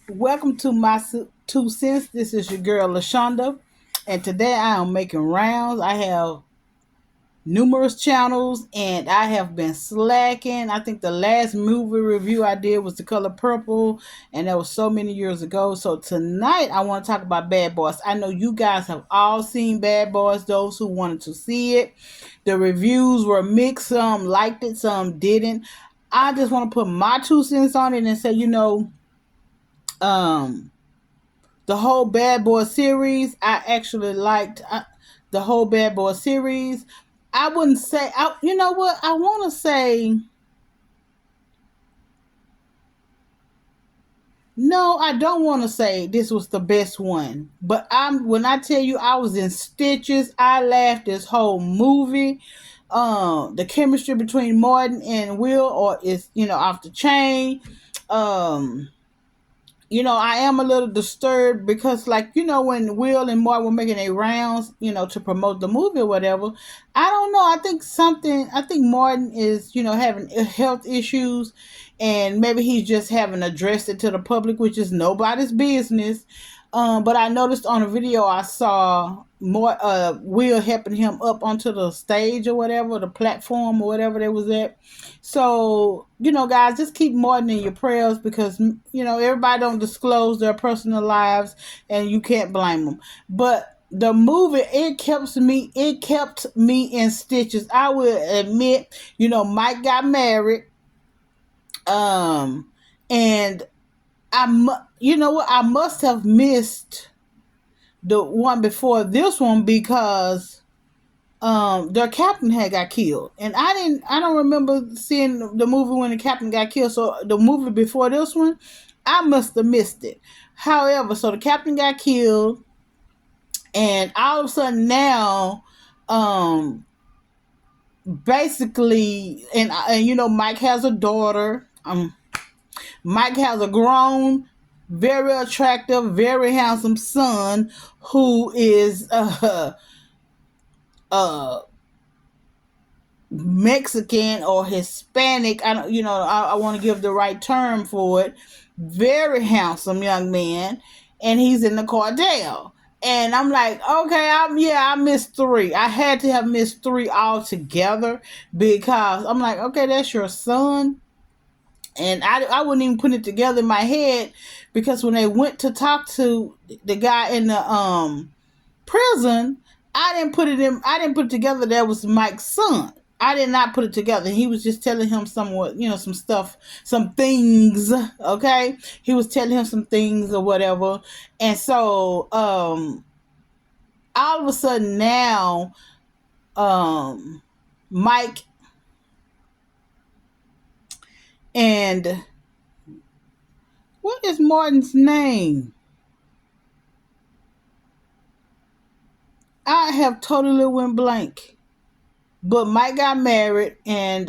Welcome to my two cents. This is your girl Lashonda, and today I am making rounds. I have numerous channels, and I have been slacking. I think the last movie review I did was The Color Purple, and that was so many years ago. So tonight I want to talk about Bad Boys. I know you guys have all seen Bad Boys. Those who wanted to see it, the reviews were mixed. Some liked it, some didn't. I just want to put my 2 cents on it and say, um the whole Bad Boy series. I actually liked the whole Bad Boy series. I wouldn't say, you know what? I want to say, no, I don't want to say this was the best one. But when I tell you I was in stitches, I laughed this whole movie. The chemistry between Martin and Will or is, off the chain. Um, I am a little disturbed because, like, when Will and Mark were making their rounds, to promote the movie or whatever, I don't know. I think Martin is, having health issues, and maybe he's just haven't addressed it to the public, which is nobody's business. But I noticed on a video I saw more Will helping him up onto the stage or whatever, the platform or whatever they was at. So, guys, just keep Martin in your prayers because everybody don't disclose their personal lives, and you can't blame them. But the movie, it kept me in stitches. I will admit, Mike got married, um, and you know what? I must have missed the one before this one because their captain had got killed, and I don't remember seeing the movie when the captain got killed. So the movie before this one, I must have missed it. However, so the captain got killed, and all of a sudden now, um basically, and Mike has a daughter. Mike has a grown, very attractive, very handsome son who is uh Mexican or Hispanic. I don't, I want to give the right term for it. Very handsome young man, and he's in the cartel. And I'm like, okay, I missed three. I had to have missed three altogether because I'm like, okay, that's your son. And I wouldn't even put it together in my head because when they went to talk to the guy in the prison, I didn't put it together that was Mike's son. I did not put it together. He was just telling him some stuff, some things, okay? He was telling him some things or whatever. And so all of a sudden now, Mike and what is Martin's name? I have totally went blank. But Mike got married, and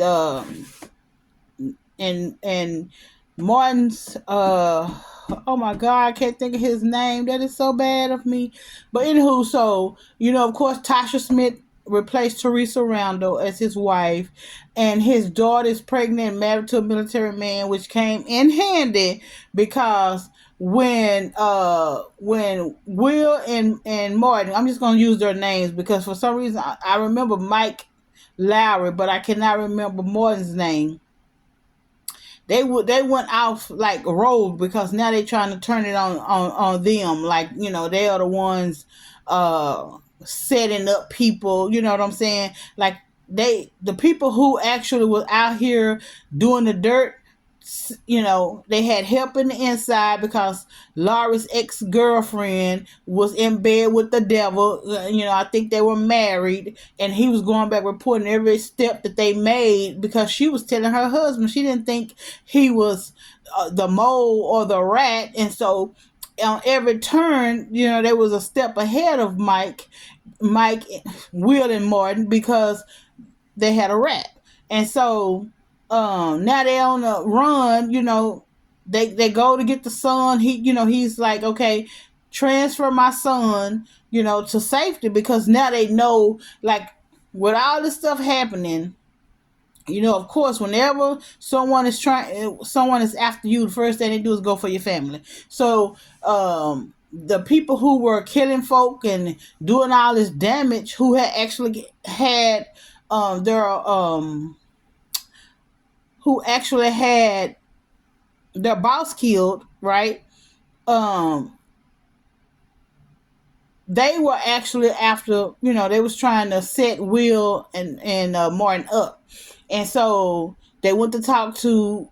Martin's oh my god, I can't think of his name. That is so bad of me. But anywho, so of course Tasha Smith replaced Teresa Randall as his wife, and his daughter is pregnant and married to a military man, which came in handy because when Will and Martin, I'm just gonna use their names because for some reason I remember Mike Lowry, but I cannot remember Martin's name. They went off like road because now they trying to turn it on them, like they are the ones setting up people. You know what I'm saying? Like the people who actually was out here doing the dirt, they had help in the inside because Laura's ex-girlfriend was in bed with the devil. I think they were married, and he was going back reporting every step that they made because she was telling her husband she didn't think he was the mole or the rat. And so on every turn, there was a step ahead of Mike, Will, and Martin because they had a rat. And so now they on the run. They go to get the son. He's like, okay, transfer my son, to safety because now they know, like, with all this stuff happening, Of course, whenever someone is after you, the first thing they do is go for your family. So, the people who were killing folk and doing all this damage, who had actually had their who actually had their boss killed, right? Um, they were actually after, they was trying to set Will and Martin up, and so they went to talk to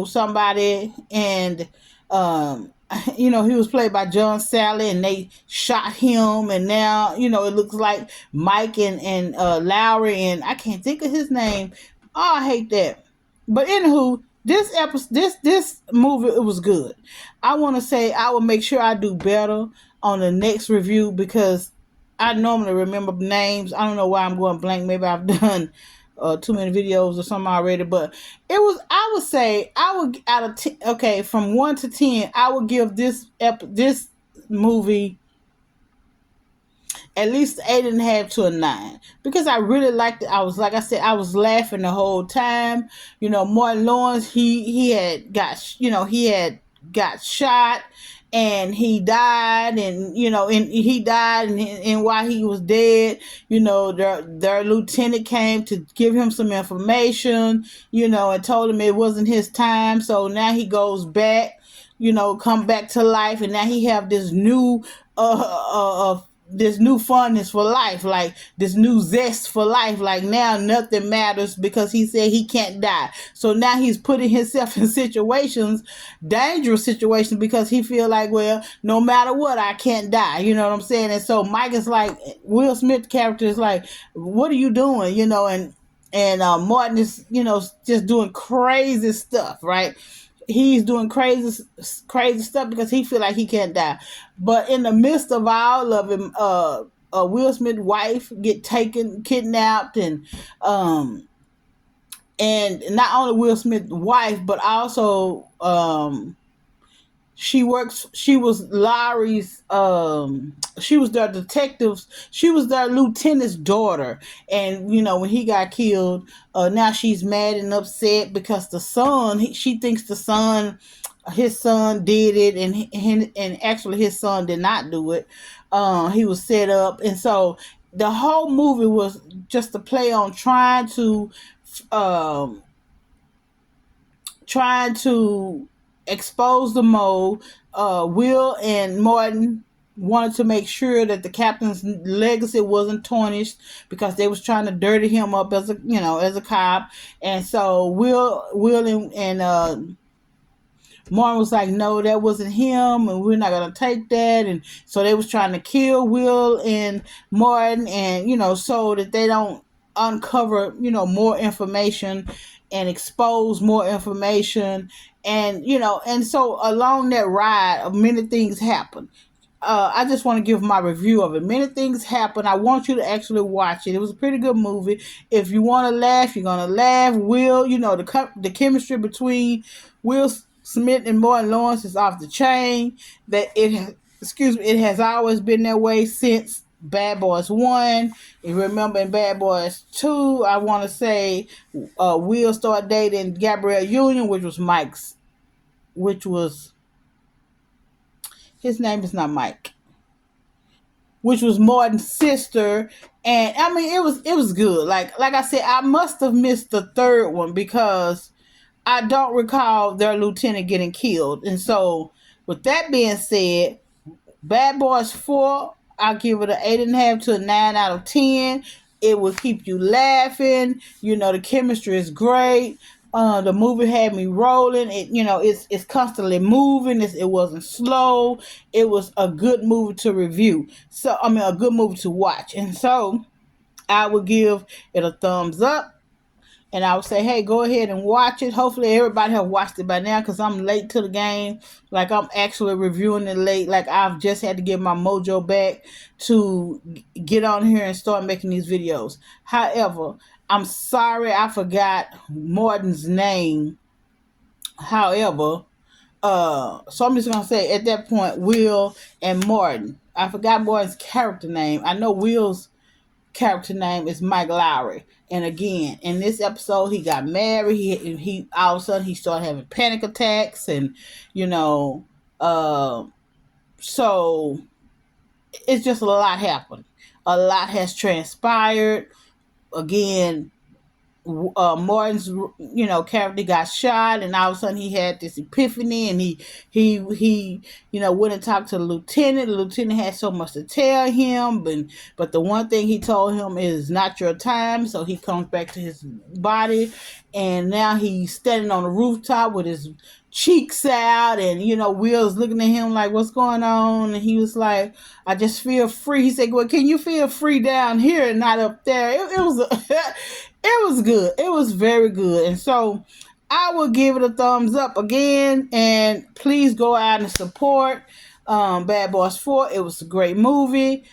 somebody, and um he was played by John Sally, and they shot him, and now it looks like Mike and Lowry, and I can't think of his name. Oh, I hate that. But anywho, this episode, this movie, it was good. I want to say I will make sure I do better on the next review, because I normally remember names. I don't know why I'm going blank. Maybe I've done too many videos or something already. But it was. I would say I would out of 10, okay, from 1 to 10, I would give this movie at least 8.5 to a 9, because I really liked it. I was, like I said, I was laughing the whole time. Martin Lawrence, he had got shot, and he died, and and while he was dead, their lieutenant came to give him some information, and told him it wasn't his time. So now he goes back, come back to life, and now he have this new this new funness for life, like this new zest for life. Like now nothing matters, because he said he can't die. So now he's putting himself in situations, dangerous situations, because he feel like, well, no matter what, I can't die. You know what I'm saying? And so Mike is like, Will Smith character is like, what are you doing? And Martin is, just doing crazy stuff, right? He's doing crazy stuff because he feel like he can't die. But in the midst of all of him, Will Smith's wife get taken, kidnapped, and not only Will Smith's wife, but also she was Larry's, she was their detectives, she was their lieutenant's daughter. And when he got killed, now she's mad and upset because the son, she thinks his son did it, and actually his son did not do it. He was set up. And so the whole movie was just a play on trying to expose the mole. Will and Martin wanted to make sure that the captain's legacy wasn't tarnished, because they was trying to dirty him up as a cop. And so Will and Martin was like, no, that wasn't him, and we're not gonna take that. And so they was trying to kill Will and Martin, and so that they don't uncover more information and expose more information. And so along that ride, many things happen. I just want to give my review of it. Many things happen. I want you to actually watch it. It was a pretty good movie. If you want to laugh, you're gonna laugh. The chemistry between Will Smith and Martin Lawrence is off the chain. It has always been that way since Bad Boys 1. You remember in Bad Boys 2, I want to say Will started dating Gabrielle Union, which was his name is not Mike, which was Martin's sister. And I mean, it was good. Like I said, I must have missed the third one, because I don't recall their lieutenant getting killed. And so, with that being said, Bad Boys 4, I'll give it an 8.5 to a 9 out of 10. It will keep you laughing. The chemistry is great. The movie had me rolling. It's constantly moving. It wasn't slow. It was a good movie to review. So, I mean, a good movie to watch. And so, I would give it a thumbs up. And I would say, hey, go ahead and watch it. Hopefully everybody have watched it by now, because I'm late to the game. Like, I'm actually reviewing it late. Like, I've just had to get my mojo back to get on here and start making these videos. However, I'm sorry I forgot Martin's name. However, so I'm just going to say, at that point, Will and Martin. I forgot Martin's character name. I know Will's character name is Mike Lowry. And again, in this episode, he got married. He all of a sudden he started having panic attacks, and you know, so it's just a lot happened. A lot has transpired. Again, Martin's character got shot, and all of a sudden he had this epiphany, and he went and talked to the lieutenant. The lieutenant had so much to tell him, but the one thing he told him is not your time. So he comes back to his body, and now he's standing on the rooftop with his cheeks out, and Will's looking at him like, what's going on? And he was like, I just feel free. He said, well, can you feel free down here and not up there? It was it was good. It was very good. And so I will give it a thumbs up again, and please go out and support Bad Boys 4. It was a great movie.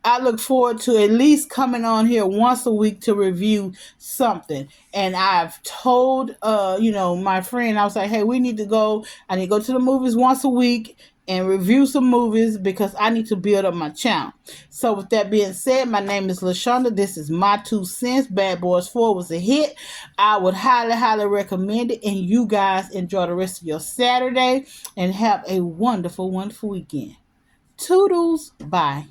I look forward to at least coming on here once a week to review something. And I've told, my friend, I was like, hey, I need to go to the movies once a week and review some movies because I need to build up my channel. So with that being said, my name is LaShonda. This is my 2 cents. Bad Boys 4 was a hit. I would highly, highly recommend it. And you guys enjoy the rest of your Saturday and have a wonderful, wonderful weekend. Toodles. Bye.